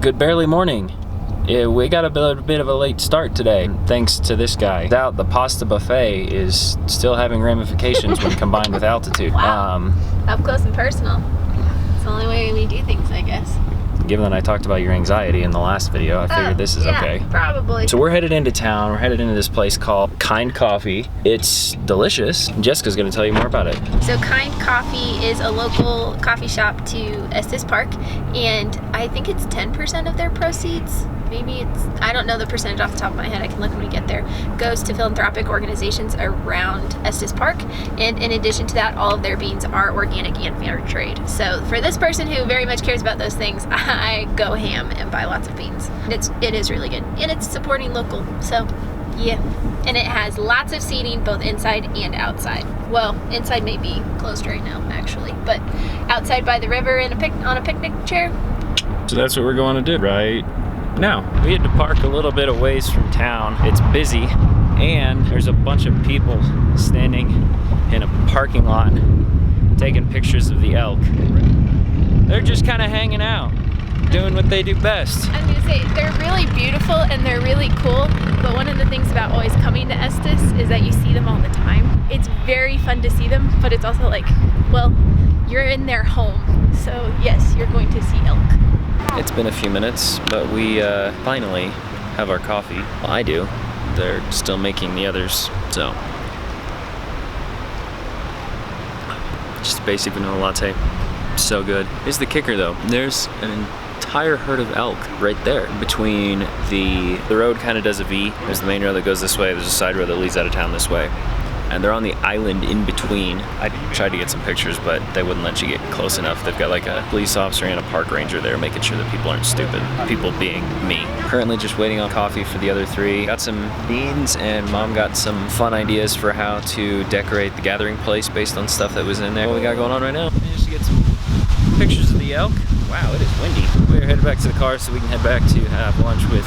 Good barely morning. Yeah, we got a bit of a late start today, thanks to this guy. Doubt the pasta buffet is still having ramifications when combined with altitude. Wow. Up close and personal. It's the only way we do things, I guess. Given that I talked about your anxiety in the last video, I figured this is okay. Probably. So we're headed into town. We're headed into this place called Kind Coffee. It's delicious. Jessica's gonna tell you more about it. So Kind Coffee is a local coffee shop to Estes Park, and I think it's 10% of their proceeds. Maybe it's, I don't know the percentage off the top of my head, I can look when we get there, goes to philanthropic organizations around Estes Park. And in addition to that, all of their beans are organic and fair trade. So for this person who very much cares about those things, I go ham and buy lots of beans. It is really good. And it's supporting local, so yeah. And it has lots of seating, both inside and outside. Well, inside may be closed right now, actually, but outside by the river in on a picnic chair. So that's what we're going to do right now. We had to park a little bit of ways from town. It's busy, and there's a bunch of people standing in a parking lot taking pictures of the elk. They're just kind of hanging out, doing what they do best. I was gonna say, they're really beautiful and they're really cool, but one of the things about always coming to Estes is that you see them all the time. It's very fun to see them, but it's also like, well, you're in their home, so yes, you're going to see elk. It's been a few minutes, but we finally have our coffee. Well, I do. They're still making the others, so. Just a basic vanilla latte. So good. Here's the kicker though. There's an entire herd of elk right there. Between the road kind of does a V. There's the main road that goes this way. There's a side road that leads out of town this way. And they're on the island in between. I tried to get some pictures, but they wouldn't let you get close enough. They've got like a police officer and a park ranger there making sure that people aren't stupid. People being me. Currently just waiting on coffee for the other three. Got some beans, and Mom got some fun ideas for how to decorate the gathering place based on stuff that was in there. What we got going on right now? Just to get some pictures of the elk. Wow, it is windy. We're headed back to the car so we can head back to have lunch with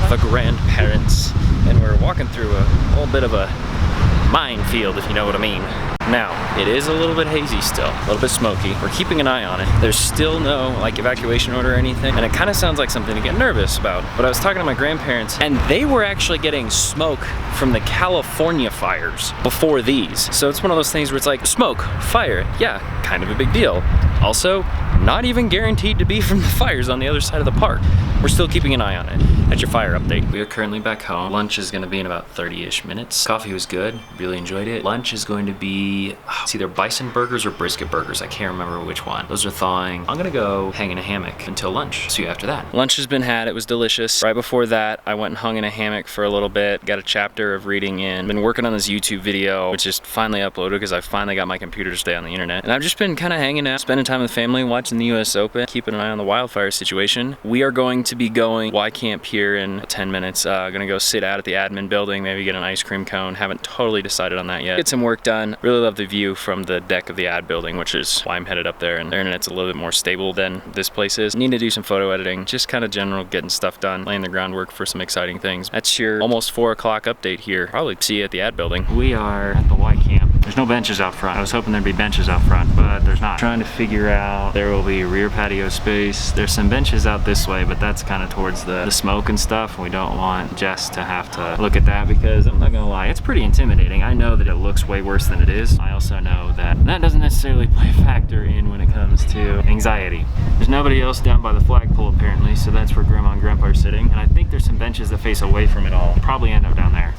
the grandparents. And we're walking through a whole bit of a minefield, if you know what I mean. Now, it is a little bit hazy still, a little bit smoky. We're keeping an eye on it. There's still no like evacuation order or anything, and it kind of sounds like something to get nervous about. But I was talking to my grandparents, and they were actually getting smoke from the California fires before these. So it's one of those things where it's like, smoke, fire, yeah, kind of a big deal. Also, not even guaranteed to be from the fires on the other side of the park. We're still keeping an eye on it. That's your fire update. We are currently back home. Lunch is gonna be in about 30-ish minutes. Coffee was good, really enjoyed it. Lunch is going to be, it's either bison burgers or brisket burgers. I can't remember which one. Those are thawing. I'm gonna go hang in a hammock until lunch. See you after that. Lunch has been had, it was delicious. Right before that, I went and hung in a hammock for a little bit. Got a chapter of reading in. Been working on this YouTube video, which is finally uploaded because I finally got my computer to stay on the internet. And I've just been kind of hanging out, spending time with family, watching the US Open, keeping an eye on the wildfire situation. We are going to be going Y Camp here in 10 minutes. Gonna go sit out at the admin building, maybe get an ice cream cone. Haven't totally decided on that yet. Get some work done. Really love the view from the deck of the ad building, which is why I'm headed up there, and their internet's a little bit more stable than this place is. Need to do some photo editing, just kind of general getting stuff done, laying the groundwork for some exciting things. That's your almost 4 o'clock update here. Probably see you at the ad building. We are at the Y Camp. There's no benches out front. I was hoping there'd be benches out front, but there's not. Trying to figure out, there will be rear patio space. There's some benches out this way, but that's kind of towards the smoke and stuff. We don't want Jess to have to look at that because I'm not gonna lie, it's pretty intimidating. I know that it looks way worse than it is. I also know that that doesn't necessarily play a factor in when it comes to anxiety. There's nobody else down by the flagpole apparently, so that's where Grandma and Grandpa are sitting. And I think there's some benches that face away from it all. Probably end up down there.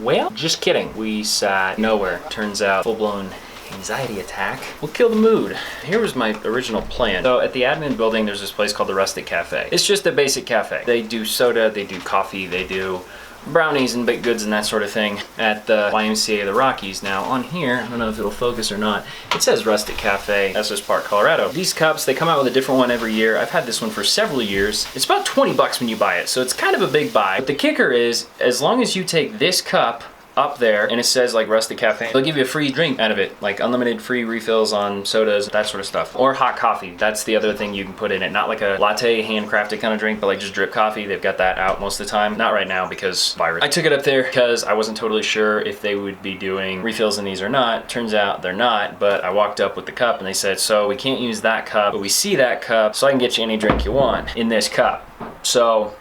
Well, just kidding. We sat nowhere. Turns out, full-blown anxiety attack will kill the mood. Here was my original plan. So at the admin building, there's this place called the Rustic Cafe. It's just a basic cafe. They do soda, they do coffee, they do brownies and baked goods and that sort of thing at the YMCA of the Rockies. Now on here, I don't know if it'll focus or not, it says Rustic Cafe, Estes Park, Colorado. These cups, they come out with a different one every year. I've had this one for several years. It's about 20 bucks when you buy it, so it's kind of a big buy. But the kicker is, as long as you take this cup up there and it says like Rustic Cafe, they'll give you a free drink out of it, like unlimited free refills on sodas, that sort of stuff. Or hot coffee. That's the other thing you can put in it. Not like a latte, handcrafted kind of drink, but like just drip coffee. They've got that out most of the time. Not right now because virus. I took it up there because I wasn't totally sure if they would be doing refills in these or not. Turns out they're not, but I walked up with the cup and they said, so we can't use that cup, but we see that cup, so I can get you any drink you want in this cup. So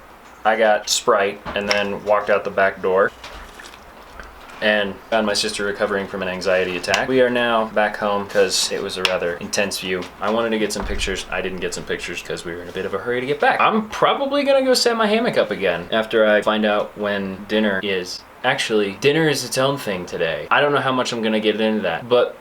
I got Sprite and then walked out the back door and found my sister recovering from an anxiety attack. We are now back home because it was a rather intense view. I wanted to get some pictures. I didn't get some pictures because we were in a bit of a hurry to get back. I'm probably gonna go set my hammock up again after I find out when dinner is. Actually, dinner is its own thing today. I don't know how much I'm gonna get into that, but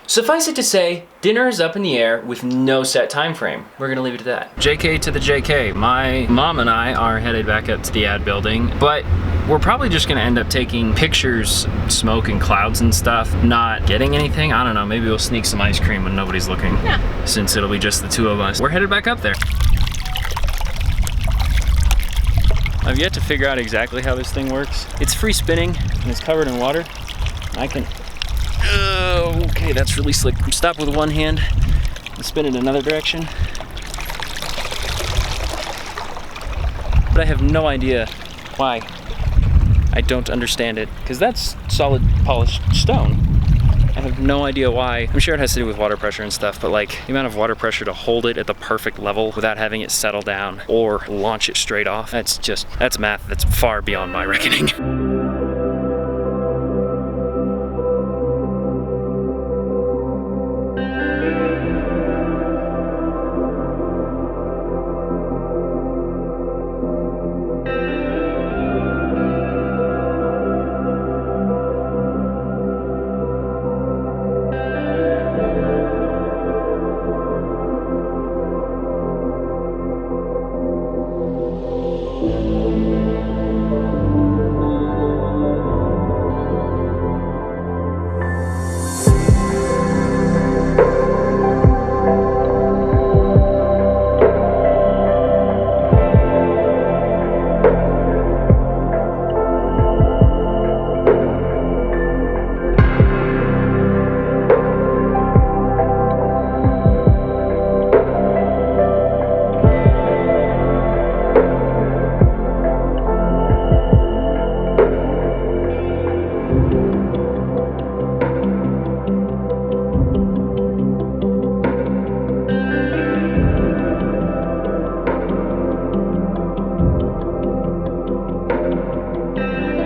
suffice it to say, dinner is up in the air with no set time frame. We're gonna leave it at that. JK to the JK. My mom and I are headed back up to the ad building, but we're probably just gonna end up taking pictures, smoke and clouds and stuff, not getting anything. I don't know, maybe we'll sneak some ice cream when nobody's looking. Yeah. Since it'll be just the two of us. We're headed back up there. I've yet to figure out exactly how this thing works. It's free spinning and it's covered in water. I can, okay, that's really slick. Stop with one hand and spin in another direction. But I have no idea why. I don't understand it, because that's solid polished stone. I have no idea why. I'm sure it has to do with water pressure and stuff, but like the amount of water pressure to hold it at the perfect level without having it settle down or launch it straight off, that's math that's far beyond my reckoning.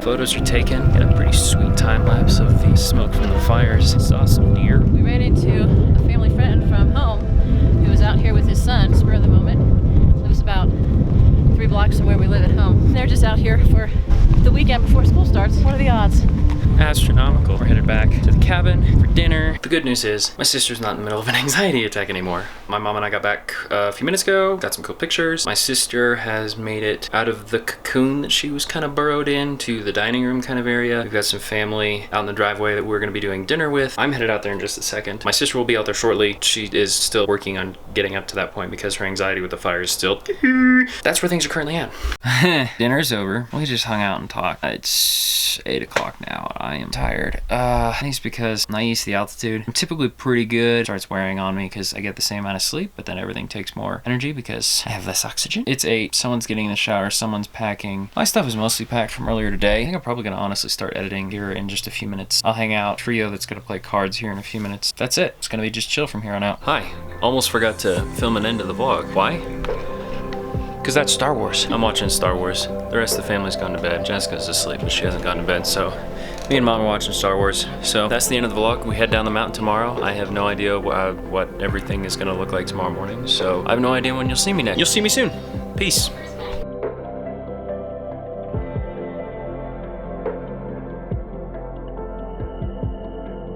Photos are taken. Got a pretty sweet time lapse of the smoke from the fires. Saw some deer. We ran into a family friend from home who was out here with his son, spur of the moment. Lives about 3 blocks from where we live at home. They're just out here for the weekend before school starts. What are the odds? Astronomical. We're headed back to the cabin for dinner. The good news is my sister's not in the middle of an anxiety attack anymore. My mom and I got back a few minutes ago, got some cool pictures. My sister has made it out of the cocoon that she was kind of burrowed in to the dining room kind of area. We've got some family out in the driveway that we're going to be doing dinner with. I'm headed out there in just a second. My sister will be out there shortly. She is still working on getting up to that point because her anxiety with the fire is still... That's where things are currently at. Dinner's over. We just hung out and talked. It's 8 o'clock now. I am tired. I think it's because I'm not used to the altitude. I'm typically pretty good. It starts wearing on me because I get the same amount of sleep, but then everything takes more energy because I have less oxygen. It's 8. Someone's getting in the shower. Someone's packing. My stuff is mostly packed from earlier today. I think I'm probably going to honestly start editing here in just a few minutes. I'll hang out. Trio that's going to play cards here in a few minutes. That's it. It's going to be just chill from here on out. Hi. Almost forgot to film an end of the vlog. Why? Because that's Star Wars. I'm watching Star Wars. The rest of the family's gone to bed. Jessica's asleep, but she hasn't gone to bed, so me and Mom are watching Star Wars. So that's the end of the vlog. We head down the mountain tomorrow. I have no idea what everything is gonna look like tomorrow morning, so I have no idea when you'll see me next. You'll see me soon. Peace.